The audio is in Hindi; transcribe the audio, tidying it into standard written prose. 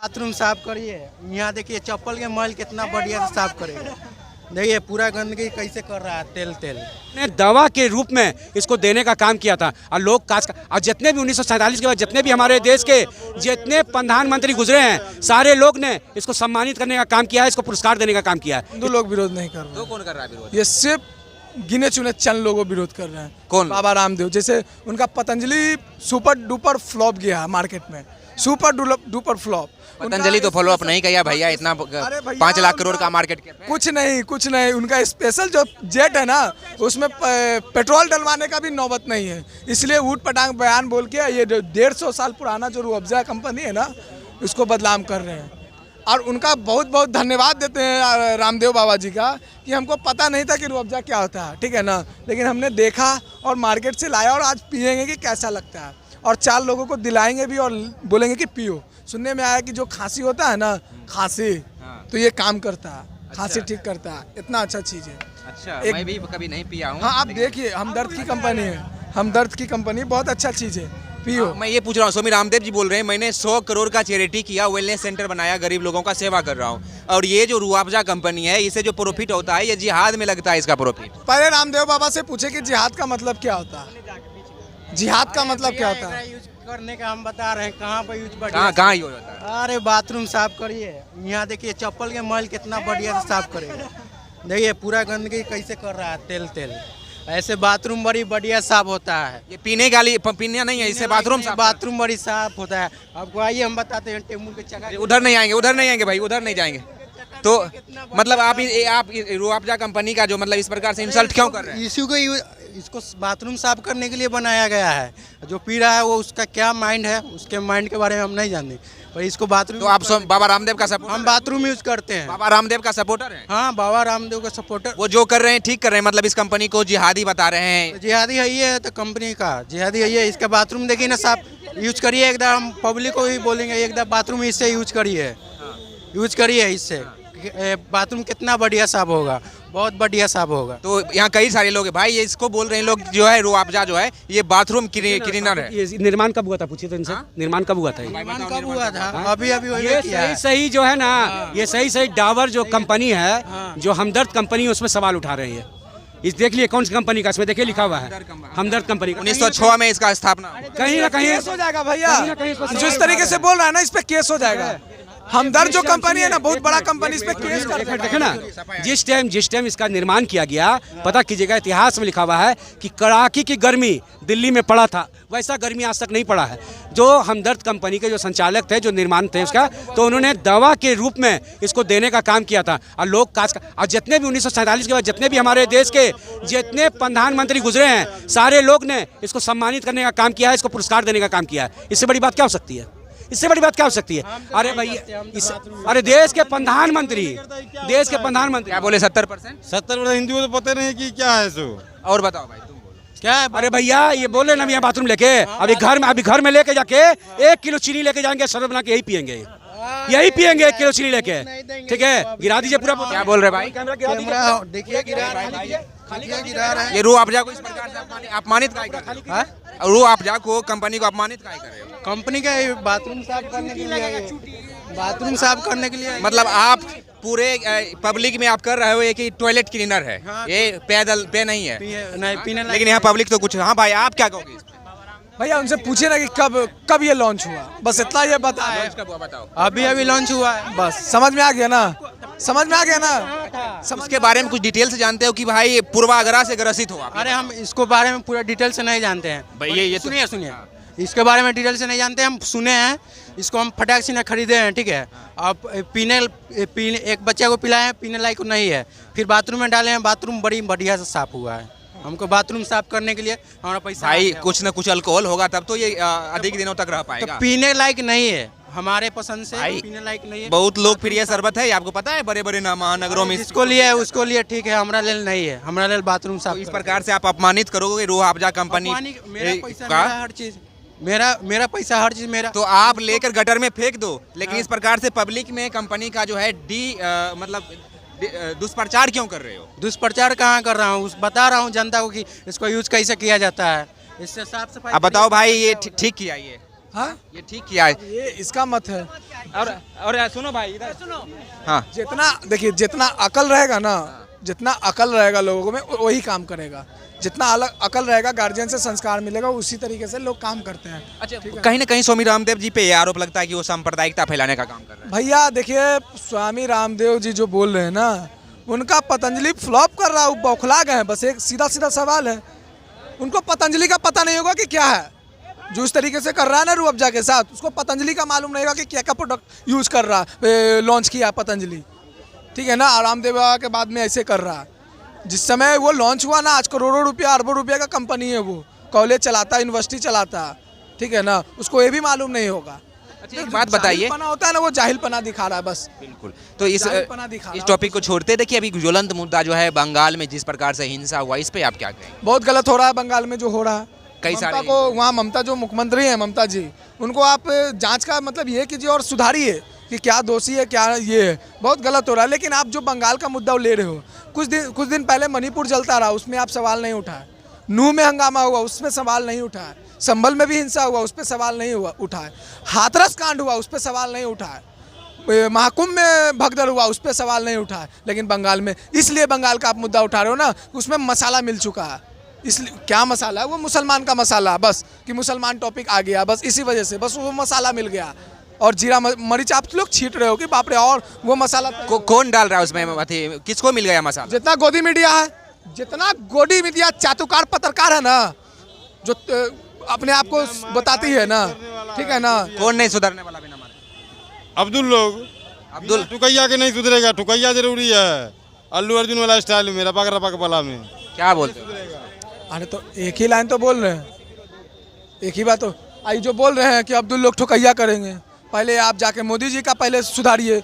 बाथरूम साफ करिए। यहाँ देखिए चप्पल के मैल कितना बढ़िया से साफ करेगा। देखिए पूरा गंदगी कैसे कर रहा है, तेल तेल ने दवा के रूप में इसको देने का काम किया था। और लोग खास और जितने भी 1947 के बाद जितने भी हमारे देश के जितने प्रधानमंत्री गुजरे हैं, सारे लोग ने इसको सम्मानित करने का काम किया है, इसको पुरस्कार देने का काम किया है। हिंदू लोग विरोध नहीं कर रहे। तो कौन कर रहा है विरोध? ये सिर्फ गिने चुने चंद लोगों विरोध कर रहे हैं। कौन? बाबा रामदेव। जैसे उनका पतंजलि सुपर डुपर फ्लॉप गया मार्केट में, सुपर डुपर फ्लॉप। पतंजलि तो फॉलो अप नहीं किया भैया, इतना 5 लाख करोड़ का मार्केट कैप है। कुछ नहीं उनका स्पेशल जो जेट है ना, उसमें पेट्रोल डलवाने का भी नौबत नहीं है। इसलिए ऊट पटांग बयान बोल के ये 150 साल पुराना जो रूह अफ़ज़ा कंपनी है ना, उसको बदनाम कर रहे हैं। और उनका बहुत बहुत धन्यवाद देते हैं रामदेव बाबा जी का कि हमको पता नहीं था कि रूह अफ़ज़ा क्या होता है, ठीक है ना, लेकिन हमने देखा और मार्केट से लाया और आज पियेंगे कि कैसा लगता है, और 4 लोगों को दिलाएंगे भी और बोलेंगे कि पियो। सुनने में आया कि जो खांसी होता है ना, खांसी तो ये काम करता है, खांसी ठीक करता है। इतना अच्छा चीज़ है। अच्छा, मैं भी कभी नहीं पिया हूँ। हाँ, आप देखिए, हमदर्द की कंपनी है, हमदर्द की कंपनी बहुत अच्छा चीज़ है, पियो। मैं ये पूछ रहा हूँ, स्वामी रामदेव जी बोल रहे हैं मैंने 100 करोड़ का चैरिटी किया, वेलनेस सेंटर बनाया, गरीब लोगों का सेवा कर रहा हूँ, और ये जो रूह अफ़ज़ा कंपनी है, इसे जो प्रॉफिट होता है ये जिहाद में लगता है इसका प्रॉफिट। पहले रामदेव बाबा से पूछे कि जिहाद का मतलब क्या होता है, जिहाद का मतलब क्या होता है। यूज करने का हम बता रहे हैं, कहाँ पर यूज कहाँ यूज होता है? अरे बाथरूम साफ करिए। यहाँ देखिए चप्पल के मैल कितना बढ़िया से साफ करेगा। देखिए पूरा गंदगी कैसे कर रहा है, तेल तेल। ऐसे बाथरूम बड़ी बढ़िया साफ होता है। ये पीने का पीने नहीं है, इससे बाथरूम बड़ी साफ होता है। आपको आइए हम बताते हैं, टेम्पू के चक्कर। उधर नहीं आएंगे भाई, उधर नहीं जाएंगे। तो मतलब आप रूह अफ़ज़ा कंपनी का जो मतलब इस प्रकार से इंसल्ट क्यों कर रहे हैं? इशू को इसको बाथरूम साफ करने के लिए बनाया गया है। जो पी रहा है वो उसका क्या माइंड है, उसके माइंड के बारे में हम नहीं जानते, पर इसको बाथरूम। तो आप बाबा रामदेव का सपोर्टर? हम बाथरूम यूज करते हैं। बाबा रामदेव का सपोर्टर है? हाँ, बाबा रामदेव का सपोर्टर। वो जो कर रहे हैं ठीक कर रहे हैं, मतलब इस कंपनी को जिहादी बता रहे हैं। जिहादी है ये, तो कंपनी का जिहादी है ये। इसका बाथरूम देखिए ना, साफ यूज करिए एकदम। हम पब्लिक को ही बोलेंगे एकदम बाथरूम इससे यूज करिए इससे। बाथरूम कितना बढ़िया साफ होगा, बहुत बढ़िया साफ होगा। तो यहाँ कई सारे लोग हैं भाई, ये इसको बोल रहे हैं लोग जो है रूह अफ़ज़ा जो है ये बाथरूम क्लीनर है। ये निर्माण कब हुआ था, पूछिए तो इनसे। निर्माण कब हुआ था? निर्माण कब हुआ था? अभी ये सही जो है ना, ये सही डाबर जो कंपनी है, जो हमदर्द कंपनी है, उसमें सवाल उठा रहे हैं। इस देख लिए कौन सी कंपनी का, इसमें देखिए लिखा हुआ है हमदर्द कंपनी। 1906 में इसका स्थापना। कहीं ना कहीं केस हो जाएगा भैया, जिस तरीके से बोल रहा है ना, इस पे केस हो जाएगा। हमदर्द जो कंपनी है ना, बहुत बड़ा कंपनी, इस पे केस कर देखे ना। जिस टाइम इसका निर्माण किया गया, पता कीजिएगा, इतिहास में लिखा हुआ है कि कड़ाके की गर्मी दिल्ली में पड़ा था, वैसा गर्मी आज तक नहीं पड़ा है। जो हमदर्द कंपनी के जो संचालक थे, जो निर्माण थे उसका, तो उन्होंने दवा के रूप में इसको देने का काम किया था। और लोग खास और जितने भी 1947 के बाद जितने भी हमारे देश के जितने प्रधानमंत्री गुजरे हैं, सारे लोग ने इसको सम्मानित करने का काम किया है, इसको पुरस्कार देने का काम किया है। इससे बड़ी बात क्या हो सकती है? इससे बड़ी बात क्या हो सकती है? अरे भैया, अरे देश के प्रधानमंत्री क्या बोले? 70%? 70% हिंदी को तो पता नहीं कि क्या है सो। और बताओ भाई, तुम बोलो क्या है? अरे भैया, ये बोले ना, यहाँ बाथरूम लेके अभी घर में लेके जाके 1 किलो चीनी लेके जाएंगे, शरबत बना के यही पियेंगे 1 किलो चीनी लेके। ठीक है, गिरा दीजिए पूरा। क्या बोल रहे भाई? देखिए गिरा रहा है। ये रूह अफ़ज़ा को इस प्रकार से अपमानित काहे कर रहे हो? रूह अफ़ज़ा को, कंपनी को अपमानित काहे कर रहे हो? कंपनी का बाथरूम साफ करने के लिए मतलब आप पूरे पब्लिक में आप कर रहे हो कि टॉयलेट क्लीनर है। हाँ, ये पे नहीं है, पीने, लेकिन यहाँ पब्लिक तो कुछ। हाँ भाई, आप क्या कहोगे? भैया उनसे पूछे ना कि कब ये लॉन्च हुआ, बस इतना ये बताओ। अभी लॉन्च हुआ है, बस समझ में आ गया ना। उसके बारे में कुछ डिटेल से जानते हो कि भाई पूर्वाग्रह से ग्रसित हो आप? अरे हम इसको बारे में पूरा डिटेल से नहीं जानते हैं भैया। ये सुनिए, इसके बारे में डिटेल से नहीं जानते, हम सुने हैं। इसको हम फटाक से ना खरीदे हैं, ठीक है। अब पीने एक बच्चे को पिलाए हैं, पीने लायक नहीं है, फिर बाथरूम में डाले हैं, बाथरूम बड़ी बढ़िया से साफ हुआ है। हमको बाथरूम साफ करने के लिए हमारा पैसा भाई कुछ ना कुछ अल्कोहल होगा तब तो ये अधिक दिनों तक रह पाएगा। तो पीने लायक नहीं है, हमारे पसंद से पीने लायक नहीं है। बहुत लोकप्रिय शरबत है, आपको पता है, बड़े बड़े महानगरों में जिसको लिए है उसको लिए ठीक है, हमारा लेल नहीं है। हमारा लेल बाथरूम साफ। इस प्रकार से आप अपमानित करोगे रूह अफ़ज़ा कंपनी का? हर चीज मेरा पैसा, हर चीज मेरा। तो आप लेकर गटर में फेंक दो, लेकिन इस प्रकार से पब्लिक में कंपनी का जो है मतलब दुष्प्रचार क्यों कर रहे हो? दुष्प्रचार कहाँ कर रहा हूँ, बता रहा हूँ जनता को कि इसको यूज कैसे किया जाता है। इससे साफ सफाई। अब बताओ भाई, ये ठीक किया? ये हाँ ये ठीक किया है। ये इसका मत है। और सुनो भाई इधर सुनो। हाँ जितना देखिए जितना अकल रहेगा ना, जितना अकल रहेगा लोगों में वही काम करेगा। जितना अलग अकल रहेगा, गार्जियन से संस्कार मिलेगा, उसी तरीके से लोग काम करते हैं। अच्छा, कहीं ना कहीं स्वामी रामदेव जी पे ये आरोप लगता है कि वो सांप्रदायिकता फैलाने का काम कर रहे हैं। भैया देखिए, स्वामी रामदेव जी जो बोल रहे हैं ना, उनका पतंजलि फ्लॉप कर रहा है, वो बौखला गए हैं। बस एक सीधा सीधा सवाल है, उनको पतंजलि का पता नहीं होगा कि क्या है। जो इस तरीके से कर रहा है ना रूह अफ़ज़ा के साथ, उसको पतंजलि का मालूम नहीं होगा कि क्या क्या प्रोडक्ट यूज़ कर रहा है, लॉन्च किया पतंजलि, ठीक है ना। रामदेव बाबा के बाद में ऐसे कर रहा है। जिस समय वो लॉन्च हुआ ना, आज करोड़ों रुपया अरबों रुपये का कंपनी है, वो कॉलेज चलाता है, यूनिवर्सिटी चलाता है, ठीक है ना। उसको ये भी मालूम नहीं होगा। अच्छा, एक बात बताइए। जाहिलपना होता है ना, वो जाहिलपना दिखा रहा है बस। बिल्कुल। तो इस जाहिलपना दिखा रहा टॉपिक को छोड़ते, देखिए अभी ज्वलंत मुद्दा जो है बंगाल में जिस प्रकार से हिंसा हुआ, इस पे आप क्या कहेंगे? बहुत गलत हो रहा है बंगाल में जो हो रहा है। कई ममता सारे को वहाँ, ममता जो मुख्यमंत्री हैं, ममता जी, उनको आप जांच का मतलब ये कीजिए और सुधारिए कि क्या दोषी है, क्या ये है। बहुत गलत हो रहा है। लेकिन आप जो बंगाल का मुद्दा ले रहे हो, कुछ दिन पहले मणिपुर जलता रहा, उसमें आप सवाल नहीं उठाए। नूह में हंगामा हुआ, उसमें सवाल नहीं उठाए। संभल में भी हिंसा हुआ, उस पर सवाल नहीं हुआ उठाए। हाथरस कांड हुआ, उस पर सवाल नहीं उठाए। महाकुंभ में भगदड़ हुआ, उस पर सवाल नहीं उठाए। लेकिन बंगाल में, इसलिए बंगाल का आप मुद्दा उठा रहे हो ना, उसमें मसाला मिल चुका है। इसलिए क्या मसाला है? वो मुसलमान का मसाला, बस कि मुसलमान टॉपिक आ गया, बस इसी वजह से बस वो मसाला मिल गया। और जीरा मरीच आप लोग छीट रहे हो कि बाप रे, और वो मसाला कौन डाल रहा है उसमें? किसको मिल गया मसाला? जितना गोदी मीडिया है, जितना गोदी मीडिया चातुकार पत्रकार है ना, जो अपने आप को बताती है ना, ठीक है ना। कौन नहीं सुधरने वाला बिना मारे? अब्दुल लोग अब्दुल टुकैया के नहीं सुधरेगा। टुकैया जरूरी है। अल्लू अर्जुन वाला स्टाइल में रपक रपक वाला में क्या बोलते हो? अरे तो एक ही लाइन तो बोल रहे हैं, एक ही बात। तो आई जो बोल रहे हैं कि अब्दुल लोग ठुकैया करेंगे, पहले आप जाके मोदी जी का पहले सुधारिए।